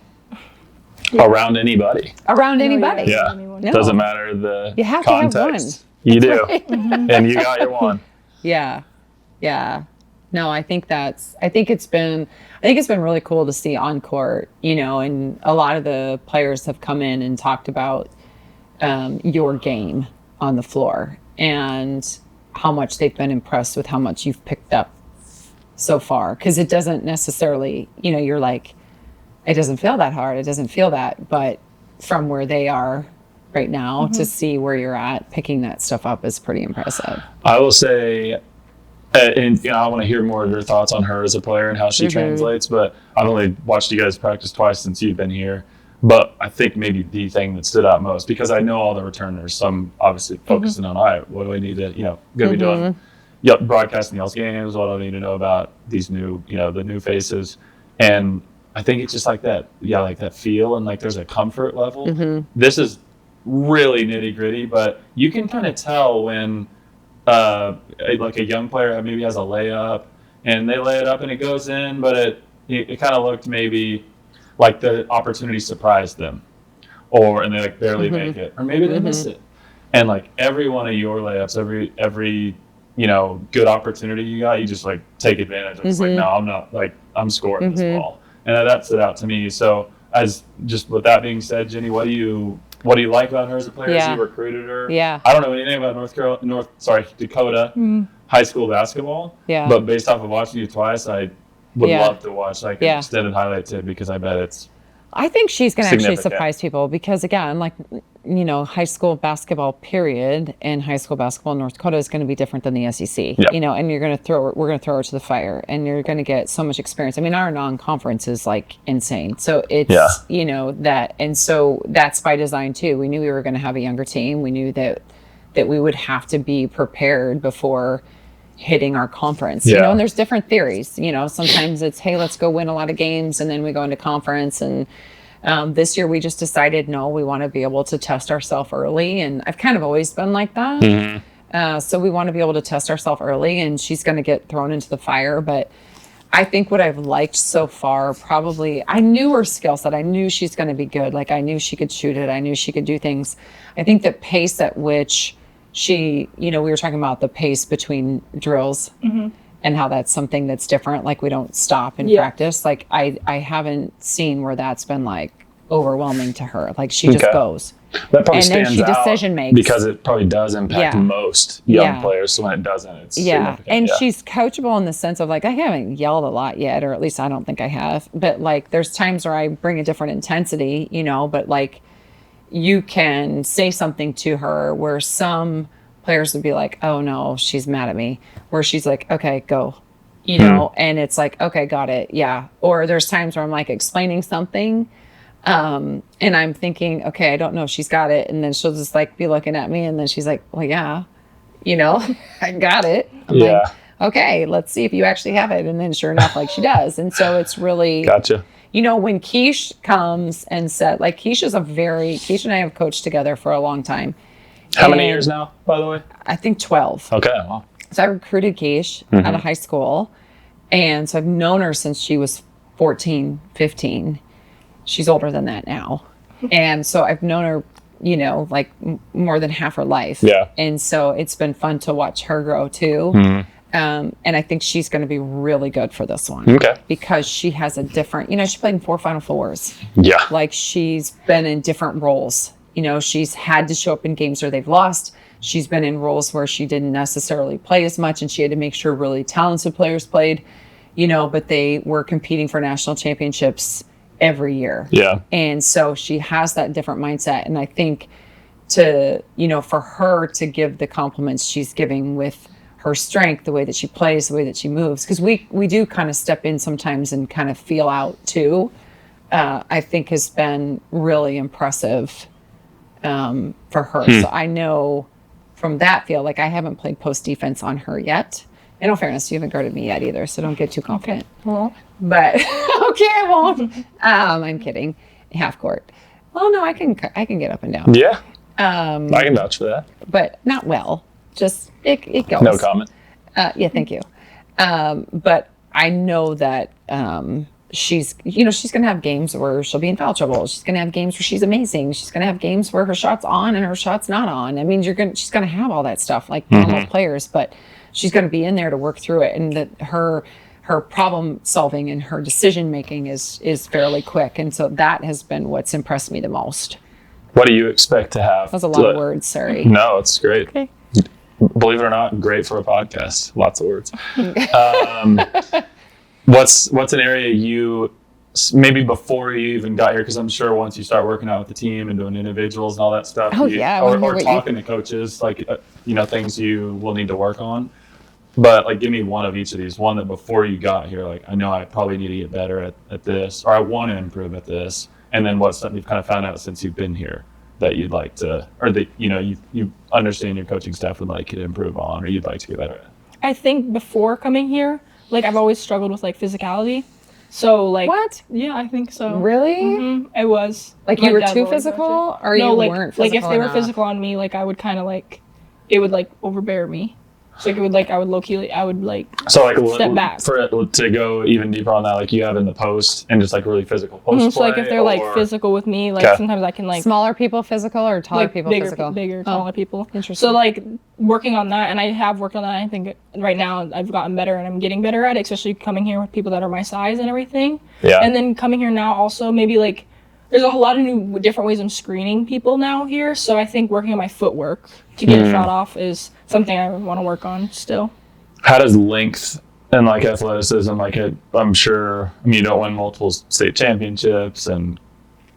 Around anybody. Yeah. No. Doesn't matter the you have context. To have one. You do. Right. And you got your one. Yeah. No, I think it's been really cool to see on court, and a lot of the players have come in and talked about your game on the floor and how much they've been impressed with how much you've picked up so far. Because it doesn't necessarily, you're like, it doesn't feel that hard. It doesn't feel that. But from where they are right now to see where you're at, picking that stuff up is pretty impressive. I will say, and I want to hear more of your thoughts on her as a player and how she translates, but I've only watched you guys practice twice since you've been here. But I think maybe the thing that stood out most, because I know all the returners, some obviously focusing on, all right, what do I need to, going to be doing broadcasting y'all's games, what do I need to know about these new, the new faces. And I think it's just like that, like that feel, and like there's a comfort level. This is really nitty gritty, but you can kind of tell when like a young player maybe has a layup and they lay it up and it goes in, but it kind of looked maybe like the opportunity surprised them, and they like barely make it, or maybe they miss it. And like every one of your layups, every good opportunity you got, you just like take advantage of. It's like, no, I'm not, like, I'm scoring this ball. And that stood out to me. So as just with that being said, Jenny, what do you like about her as a player? As you recruited her? Yeah. I don't know anything about Dakota high school basketball. Yeah. But based off of watching you twice, I would love to watch like an extended highlight tip, because I bet it's I think she's going to actually surprise people, because again, like, high school basketball period and high school basketball in North Dakota is going to be different than the SEC, and we're going to throw her to the fire, and you're going to get so much experience. I mean, our non-conference is like insane. So it's, that, and so that's by design too. We knew we were going to have a younger team. We knew that we would have to be prepared before hitting our conference, and there's different theories, sometimes it's, hey, let's go win a lot of games and then we go into conference. And this year we just decided, no, we want to be able to test ourselves early. And I've kind of always been like that. So we want to be able to test ourselves early, and she's going to get thrown into the fire. But I think what I've liked so far, probably, I knew her skill set. I knew she's going to be good. Like, I knew she could shoot it. I knew she could do things. I think the pace at which she, we were talking about the pace between drills and how that's something that's different. Like, we don't stop in practice. Like, I haven't seen where that's been like overwhelming to her. Like, she just goes. That probably and stands then she out decision makes, because it probably does impact most young players. So when it doesn't, it's significant. And she's coachable in the sense of like, I haven't yelled a lot yet, or at least I don't think I have. But like, there's times where I bring a different intensity, but like, you can say something to her where some players would be like, oh no, she's mad at me, where she's like, okay, go, and it's like, okay, got it. Yeah. Or there's times where I'm like explaining something, and I'm thinking, okay, I don't know if she's got it. And then she'll just like be looking at me, and then she's like, well, yeah, I got it. I'm like, okay, let's see if you actually have it. And then sure enough, like, she does. And so it's really, gotcha. When Keish comes and said, like, Keish and I have coached together for a long time. How many years now, by the way? I think 12. Okay, wow. So I recruited Keish out of high school. And so I've known her since she was 14, 15. She's older than that now. And so I've known her, you know, like more than half her life. Yeah. And so it's been fun to watch her grow too. And I think she's going to be really good for this one. Okay. Because she has a different, you know, she played in 4 Final Fours. Yeah. Like she's been in different roles. You know, she's had to show up in games where they've lost. She's been in roles where she didn't necessarily play as much, and she had to make sure really talented players played, you know, but they were competing for national championships every year. Yeah. And so she has that different mindset. And I think to, you know, for her to give the compliments she's giving with her strength, the way that she plays, the way that she moves, because we do kind of step in sometimes and kind of feel out too, I think has been really impressive for her. So I know from that feel, like I haven't played post defense on her yet. In all fairness, you haven't guarded me yet either, so don't get too confident. Well, But okay, I won't. I'm kidding. Half court. Well, no, I can get up and down. Yeah. I can vouch for that. But not well. Just it goes. No comment. Yeah, thank you. But I know that she's going to have games where she'll be in foul trouble. She's going to have games where she's amazing. She's going to have games where her shot's on and her shot's not on. I mean, she's going to have all that stuff like normal players, but she's going to be in there to work through it. And that her problem solving and her decision making is fairly quick. And so that has been what's impressed me the most. What do you expect to have? That was a lot of words, sorry. No, it's great. Okay. Believe it or not, great for a podcast. Lots of words. What's an area you, maybe before you even got here, because I'm sure once you start working out with the team and doing individuals and all that stuff, or talking to coaches, like, things you will need to work on. But like, give me one of each of these. One that before you got here, like, I know I probably need to get better at this, or I want to improve at this. And then what's something you've kind of found out since you've been here that you'd like to, or that, you understand your coaching staff would like you to improve on, or you'd like to get better at? I think before coming here, like I've always struggled with like physicality. So like, what? Yeah, I think so. Really? Mm-hmm. It was. Like you were too physical, or no, you like, weren't physical like if they enough? were physical on me, like I would kind of like, it would like overbear me. So like it would like, I would low-key, I would like so like step back. For it to go even deeper on that, like you have in the post and just like really physical post play. So like if they're like physical with me, like sometimes I can like smaller people physical or taller like people bigger, physical? bigger, taller people. Interesting. So like working on that, and I have worked on that. I think right now I've gotten better and I'm getting better at it, especially coming here with people that are my size and everything. Yeah. And then coming here now also maybe like there's a whole lot of new different ways of screening people now here. So I think working on my footwork to get a shot off is something I want to work on still. How does length and like athleticism, like I'm sure, you don't win multiple state championships and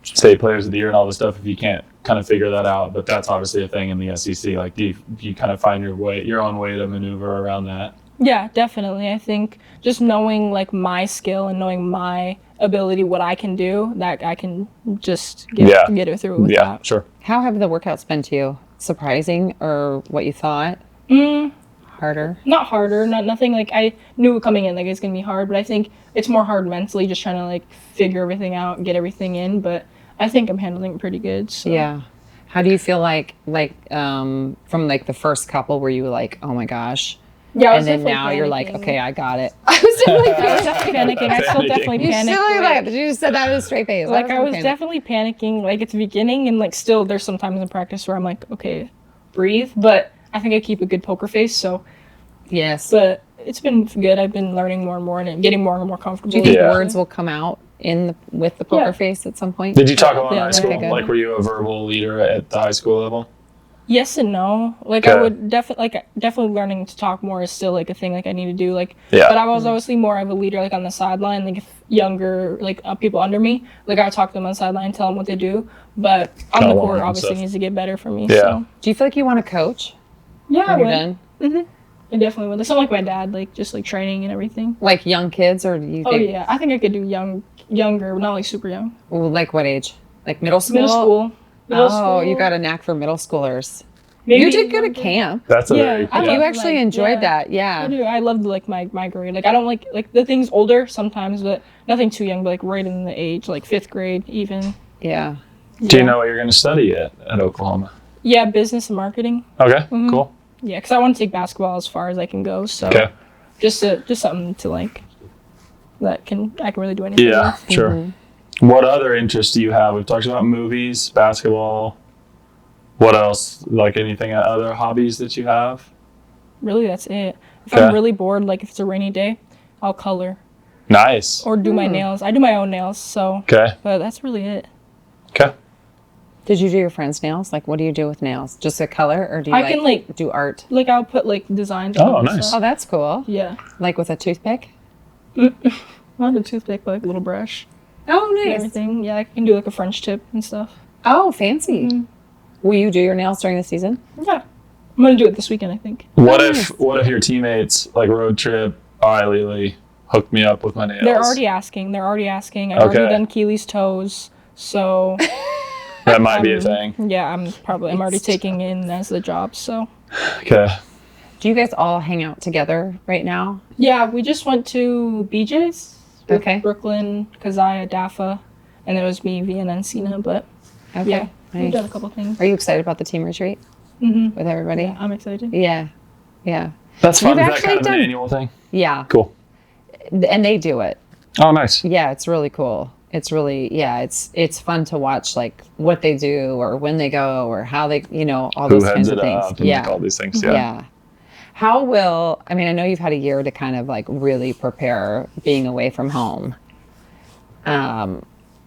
state players of the year and all this stuff if you can't kind of figure that out, but that's obviously a thing in the SEC. Like do you kind of find your own way to maneuver around that? Yeah, definitely. I think just knowing like my skill and knowing my ability, what I can do, that I can just get it through with that. Yeah, sure. How have the workouts been to you? Surprising or what you thought? Harder? Not harder, nothing like I knew coming in like it's gonna be hard, but I think it's more hard mentally just trying to like figure everything out, get everything in, but I think I'm handling it pretty good. So. Yeah. How do you feel like from like the first couple where you were like, oh my gosh? Yeah, and then now you're like, okay, I got it. I was definitely panicking. I still definitely panicked. You just said that with a straight face. Like I was definitely panicking like at the beginning, and like still there's sometimes in practice where I'm like, okay, breathe, but I think I keep a good poker face, so yes. But it's been good. I've been learning more and more and getting more and more comfortable. Do you think words will come out with the poker face at some point? Did you talk about high school? Okay, like were you a verbal leader at the high school level? Yes and no. Like I would definitely learning to talk more is still like a thing like I need to do. Like but I was obviously more of a leader like on the sideline. Like if younger like people under me, like I would talk to them on the sideline and tell them what they do. But on the court obviously needs to get better for me. Yeah. So. Do you feel like you want to coach? Yeah, I would. Mm-hmm. I definitely would. Like something like my dad, like just like training and everything. Like young kids, or do you think? Oh yeah, I think I could do younger, not like super young. Well, like what age? Like middle school? Middle school. You got a knack for middle schoolers. Maybe you did good at camp. That's very cool. You actually enjoyed that, yeah. I do. I loved like my grade. Like I don't like the things older sometimes, but nothing too young. But like right in the age, like 5th grade even. Yeah. Do you know what you're going to study at Oklahoma? Yeah, business and marketing. Okay, cool. Yeah, because I want to take basketball as far as I can go. So just something to like I can really do anything. Yeah, with. sure. What other interests do you have? We've talked about movies, basketball. What else? Like anything other hobbies that you have? Really, that's it. If Okay. I'm really bored, like if it's a rainy day, I'll color Nice. or do my nails. I do my own nails, so. Okay. But that's really it. Okay. Did you do your friend's nails? Like, what do you do with nails? Just a color, or do you I can, like, do art? Like I'll put like designs. Oh, on and nice. stuff. Oh, that's cool. Yeah. Like with a toothpick? Not a toothpick, but like a little brush. Oh, And everything. Yeah, I can do like a French tip and stuff. Oh, fancy. Will you do your nails during the season? Yeah. I'm gonna do it this weekend, I think. What Nice. if your teammates like road trip? All right, LeeLee, hook me up with my nails. They're already asking. I've Okay. already done Keely's toes, so That might be a thing. yeah, I'm already taking in as the job. So Okay. Do you guys all hang out together right now? yeah, we just went to BJ's. With Okay. Brooklyn, Kazaya, Dafa, and it was me, Vienna, and Cena. But Okay. yeah, we've Nice. done a couple things. Are you excited about the team retreat Mm-hmm. with everybody? Yeah, I'm excited. Yeah. Yeah. That's fun. We've Is that actually kind of done- an annual thing? Yeah. Cool. And they do it. Oh, nice. Yeah, it's really cool. It's really, yeah, it's fun to watch like what they do or when they go or how they, all Who those kinds heads of it things. up and Yeah. like all these things? Yeah. Yeah. I mean, I know you've had a year to kind of like really prepare being away from home.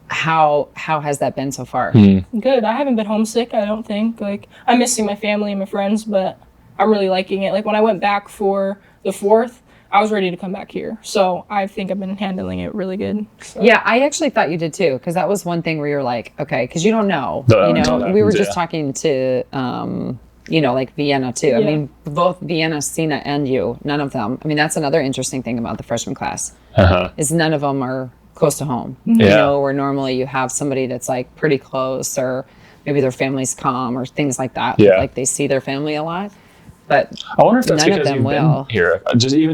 How has that been so far? Good. I haven't been homesick, I don't think. Like, I'm missing my family and my friends, but I'm really liking it. Like, when I went back for the 4th, I was ready to come back here. So I think I've been handling it really good. So. Yeah, I actually thought you did too, because that was one thing where you're like, okay, because you don't know. Until that We were happens, just yeah. talking to, like Vienna too. I Yeah. mean, both Vienna, Cena, and you, none of them. I mean, that's another interesting thing about the freshman class Uh-huh. is none of them are close to home. Yeah. Where normally you have somebody that's like pretty close, or maybe their family's come or things like that. Yeah. Like they see their family a lot. But I wonder if that's None of because them you've will. been here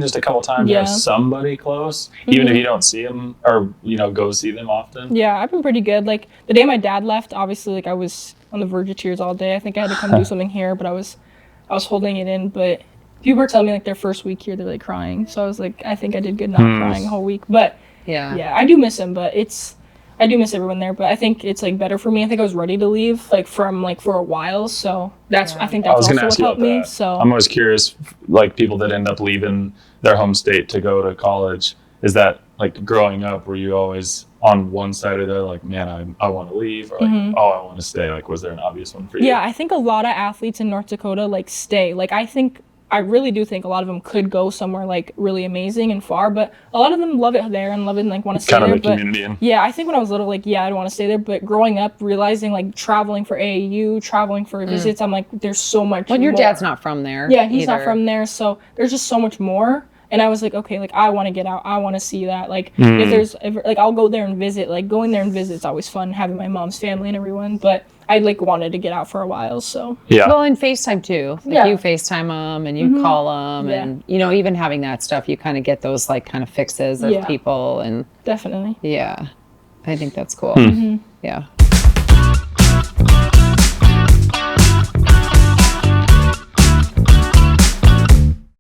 just a couple times. You Yeah. have somebody close, even if you don't see them or go see them often. Yeah, I've been pretty good. Like, the day my dad left, obviously, like, I was on the verge of tears all day. I think I had to come do something here, but I was holding it in. But people were telling me, like, their first week here, they're, like, crying. So I was like, I think I did good not crying a whole week. But, yeah, I do miss him, but I do miss everyone there, but I think it's like better for me. I think I was ready to leave like for a while, so I think I that's was going also to ask what you helped about me. that. So I'm always curious, like people that end up leaving their home state to go to college. Is that like growing up? Were you always on one side or the other? Like, man, I want to leave, or like, oh, I want to stay. Like, was there an obvious one for you? yeah, I think a lot of athletes in North Dakota like stay. Like I really do think a lot of them could go somewhere like really amazing and far, but a lot of them love it there and love it and like want to stay Kind of there. a But community. And yeah, I think when I was little, like, yeah, I don't want to stay there. But growing up, realizing like traveling for AAU, traveling for visits, I'm like, there's so much. Well, your more. dad's not from there. Yeah, he's not either. from there, so there's just so much more. And I was like, okay, like I want to get out. I want to see that. Like if I'll go there and visit. Like going there and visit is always fun, having my mom's family and everyone. But I like wanted to get out for a while, so yeah. Well, and FaceTime too. Like Yeah. you FaceTime them and you call them, Yeah. and even having that stuff, you kind of get those like kind of fixes of Yeah. people, and definitely. yeah, I think that's cool. Yeah.